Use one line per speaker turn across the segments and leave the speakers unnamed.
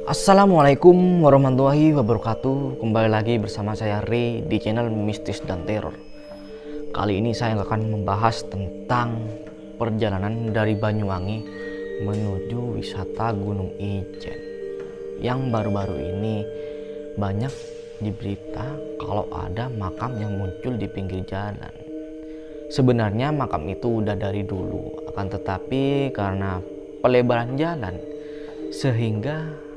Assalamualaikum warahmatullahi wabarakatuh. Kembali lagi bersama saya Ray di channel Mistis dan Teror. Kali ini saya akan membahas tentang perjalanan dari Banyuwangi menuju wisata Gunung Ijen, yang baru-baru ini banyak diberita kalau ada makam yang muncul di pinggir jalan. Sebenarnya makam itu udah dari dulu, akan tetapi karena pelebaran jalan sehingga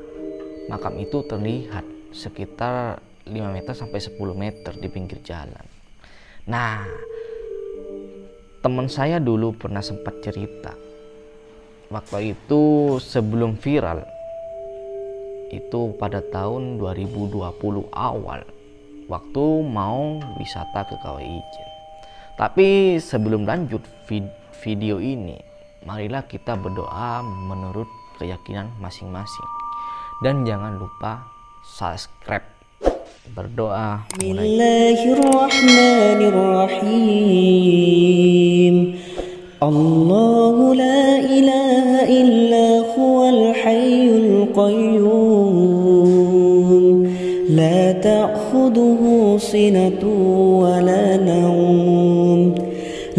makam itu terlihat sekitar 5 meter sampai 10 meter di pinggir jalan. Nah, teman saya dulu pernah sempat cerita, waktu itu sebelum viral, itu pada tahun 2020 awal, waktu mau wisata ke Kawah Ijen. Tapi sebelum lanjut video ini, marilah kita berdoa menurut keyakinan masing-masing. Dan jangan lupa subscribe. Berdoa mulai.
Bismillahirrahmanirrahim. Allahu la ilaha illa huwal hayyul qayyum. La ta'khudhuhu sinatun wa la nawm.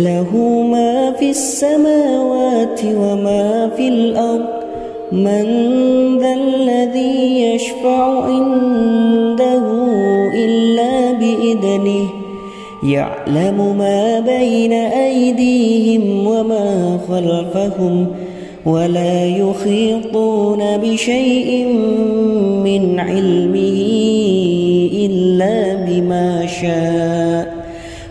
Lahu ma fis samawati wa ma fil ardh. من ذا الذي يشفع عنده إلا بإذنه يعلم ما بين أيديهم وما خلفهم ولا يحيطون بشيء من علمه إلا بما شاء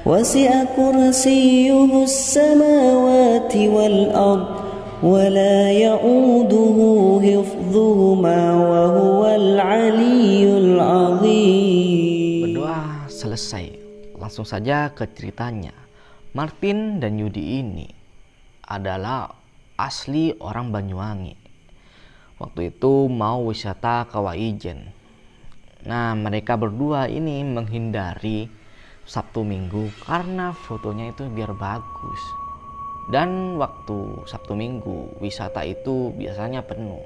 وسع كرسيه السماوات والأرض ولا يؤوده حفظهما وهو العلي العظيم.
Berdoa selesai, langsung saja ke ceritanya. Martin dan Yudi ini adalah asli orang Banyuwangi. Waktu itu mau wisata Kawah Ijen. Nah, mereka berdua ini menghindari Sabtu Minggu karena fotonya itu biar bagus. Dan waktu Sabtu Minggu wisata itu biasanya penuh.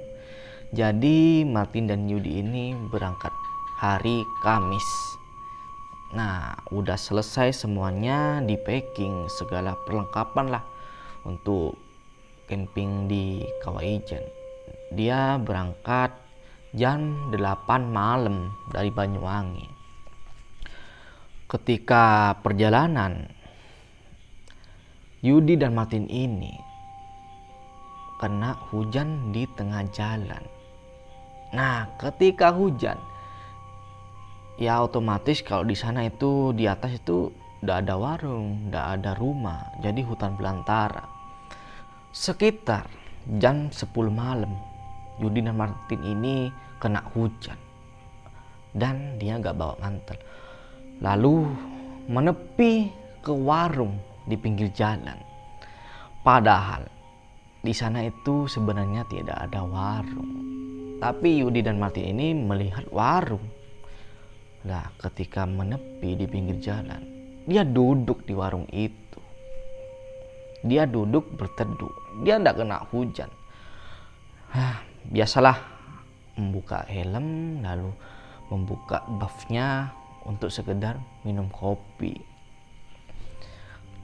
Jadi Martin dan Yudi ini berangkat hari Kamis. Nah, udah selesai semuanya, di packing segala perlengkapan lah untuk camping di Kawah Ijen. Dia berangkat jam 8 malam dari Banyuwangi. Ketika perjalanan, Yudi dan Martin ini kena hujan di tengah jalan. Nah, ketika hujan, ya otomatis kalau di sana itu di atas itu udah ada warung, udah ada rumah, jadi hutan belantara. Sekitar jam 10 malam, Yudi dan Martin ini kena hujan dan dia gak bawa mantel. Lalu menepi ke warung di pinggir jalan. Padahal di sana itu sebenarnya tidak ada warung. Tapi Yudi dan Martin ini melihat warung. Nah, ketika menepi di pinggir jalan, dia duduk di warung itu. Dia duduk berteduh. Dia tidak kena hujan. Biasalah membuka helm lalu membuka buffnya untuk sekedar minum kopi.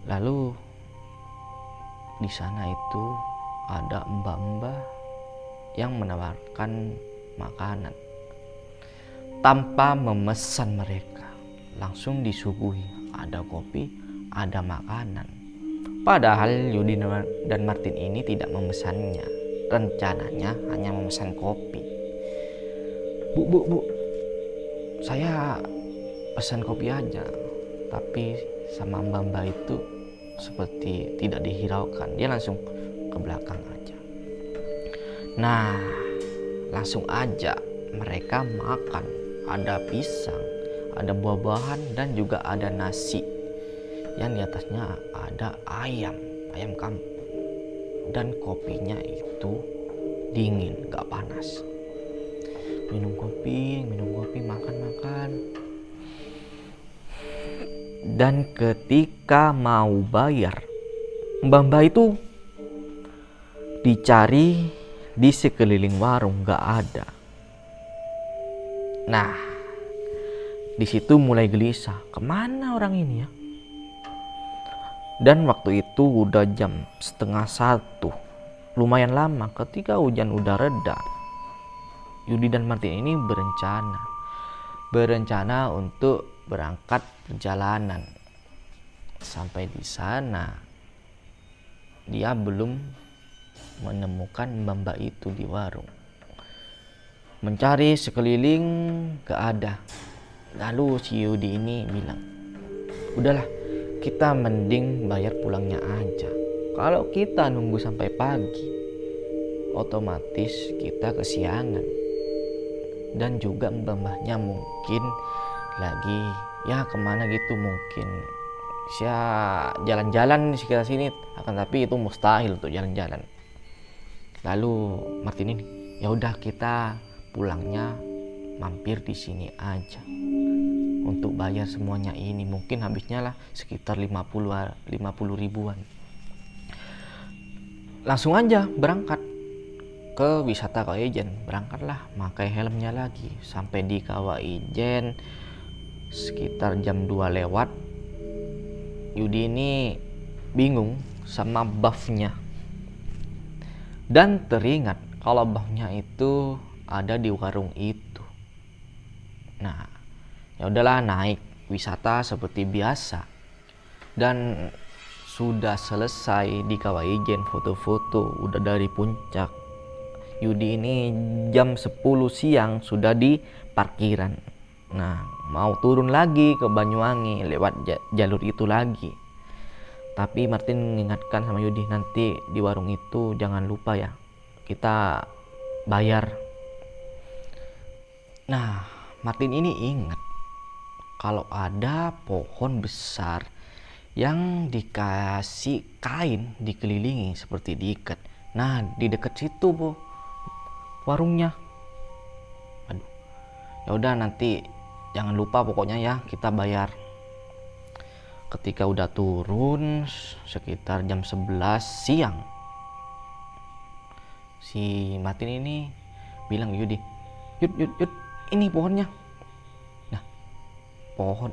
Lalu di sana itu ada mbak-mbak yang menawarkan makanan tanpa memesan, mereka langsung disuguhi, ada kopi, ada makanan. Padahal Yudi dan Martin ini tidak memesannya, rencananya hanya memesan kopi. Bu, saya pesan kopi aja. Tapi sama mbak-mbak itu seperti tidak dihiraukan, dia langsung ke belakang aja. Nah, langsung aja mereka makan, ada pisang, ada buah-buahan, dan juga ada nasi yang di atasnya ada ayam kampung, dan kopinya itu dingin, gak panas. Minum kopi, makan. Dan ketika mau bayar, mbak-mbak itu dicari di sekeliling warung, gak ada. Nah, di situ mulai gelisah, kemana orang ini ya? Dan waktu itu udah jam 12:30, lumayan lama. Ketika hujan udah reda, Yudi dan Martin ini berencana untuk berangkat perjalanan. Sampai di sana, dia belum menemukan mbak itu di warung. Mencari sekeliling gak ada. Lalu si Yudi ini bilang, udahlah, kita mending bayar pulangnya aja. Kalau kita nunggu sampai pagi, otomatis kita kesiangan. Dan juga mbak-mbaknya mungkin lagi ya kemana gitu, mungkin jalan-jalan di sekitar sini. Akan tapi itu mustahil untuk jalan-jalan. Lalu Martin ini, ya udah kita pulangnya mampir di sini aja untuk bayar semuanya ini. Mungkin habisnya lah sekitar 50 ribuan. Langsung aja berangkat ke wisata Kawaijen. Berangkatlah, pakai helmnya lagi. Sampai di Kawaijen sekitar jam 2 lewat. Yudi ini bingung sama buffnya. Dan teringat kalau buffnya itu ada di warung itu. Nah, ya udahlah, naik wisata seperti biasa. Dan sudah selesai di Kawaijen, foto-foto udah dari puncak. Yudi ini jam 10 siang sudah di parkiran. Nah, mau turun lagi ke Banyuwangi lewat jalur itu lagi. Tapi Martin mengingatkan sama Yudi, nanti di warung itu jangan lupa ya, kita bayar. Nah, Martin ini ingat kalau ada pohon besar yang dikasih kain dikelilingi seperti diikat. Nah, di dekat situ warungnya. Aduh, ya udah nanti jangan lupa pokoknya ya, kita bayar. Ketika udah turun sekitar jam 11 siang, si Martin ini bilang Yudi, Yud, ini pohonnya. Nah, pohon,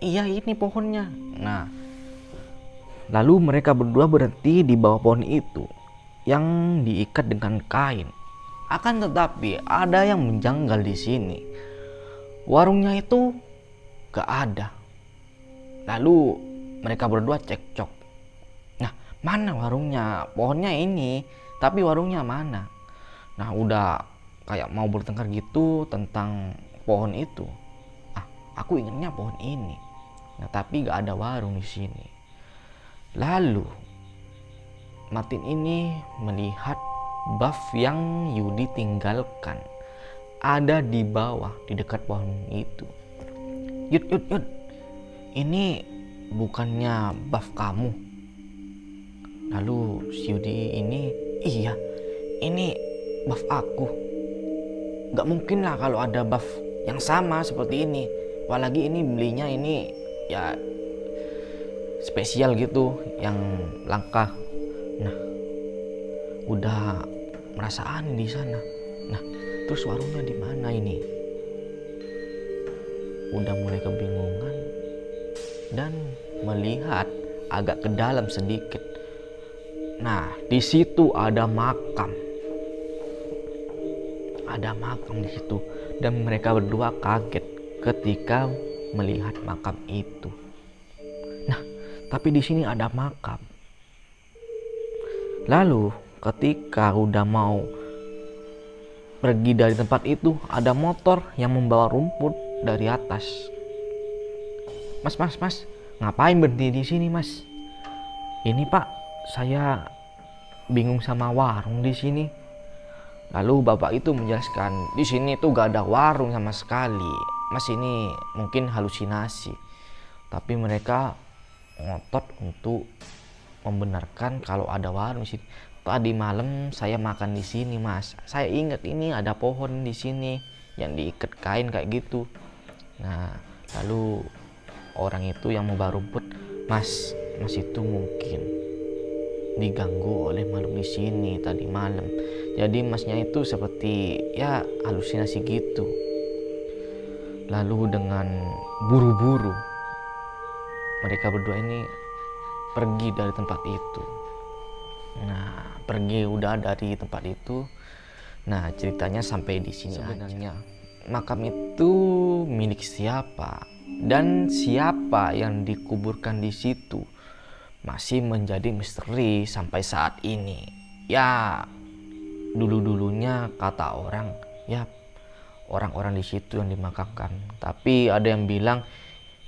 iya ini pohonnya. Nah, lalu mereka berdua berhenti di bawah pohon itu yang diikat dengan kain. Akan tetapi ada yang menjanggal di sini. Warungnya itu gak ada. Lalu mereka berdua cekcok. Nah, mana warungnya? Pohonnya ini, tapi warungnya mana? Nah, udah kayak mau bertengkar gitu tentang pohon itu. Aku ingatnya pohon ini. Nah, tapi gak ada warung di sini. Lalu Martin ini melihat buff yang Yudi tinggalkan ada di bawah, di dekat pohon itu. Yud, ini bukannya buff kamu? Lalu si Yudi ini, iya, ini buff aku. Gak mungkin lah kalau ada buff yang sama seperti ini. Apalagi ini belinya ini ya spesial gitu, yang langka. Nah, udah merasa aneh di sana. Nah, terus warungnya di mana ini? Udah mulai kebingungan dan melihat agak ke dalam sedikit. Nah, di situ ada makam. Ada makam di situ dan mereka berdua kaget ketika melihat makam itu. Nah, tapi di sini ada makam. Lalu ketika udah mau pergi dari tempat itu, ada motor yang membawa rumput dari atas. Mas, ngapain berhenti di sini, Mas? Ini Pak, saya bingung sama warung di sini. Lalu bapak itu menjelaskan, di sini tuh gak ada warung sama sekali. Mas, ini mungkin halusinasi. Tapi mereka ngotot untuk membenarkan kalau ada warung di sini. Tadi malam saya makan di sini, Mas. Saya ingat ini ada pohon di sini yang diikat kain kayak gitu. Nah, lalu orang itu yang mau rumput, Mas itu mungkin diganggu oleh makhluk di sini tadi malam. Jadi masnya itu seperti ya halusinasi gitu. Lalu dengan buru-buru mereka berdua ini pergi dari tempat itu. Nah, pergi udah dari tempat itu. Nah, ceritanya sampai di sini sebenarnya. Makam itu milik siapa dan siapa yang dikuburkan di situ masih menjadi misteri sampai saat ini. Ya, dulu-dulunya kata orang, ya orang-orang di situ yang dimakamkan. Tapi ada yang bilang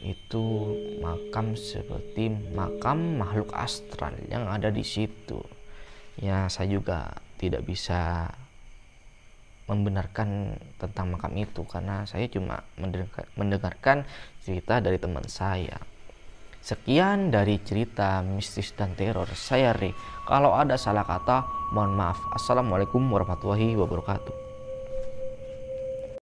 itu makam seperti makam makhluk astral yang ada di situ. Ya, saya juga tidak bisa membenarkan tentang makam itu karena saya cuma mendengarkan cerita dari teman saya. Sekian dari cerita mistis dan teror saya, Ri. Kalau ada salah kata, mohon maaf. Assalamualaikum warahmatullahi wabarakatuh.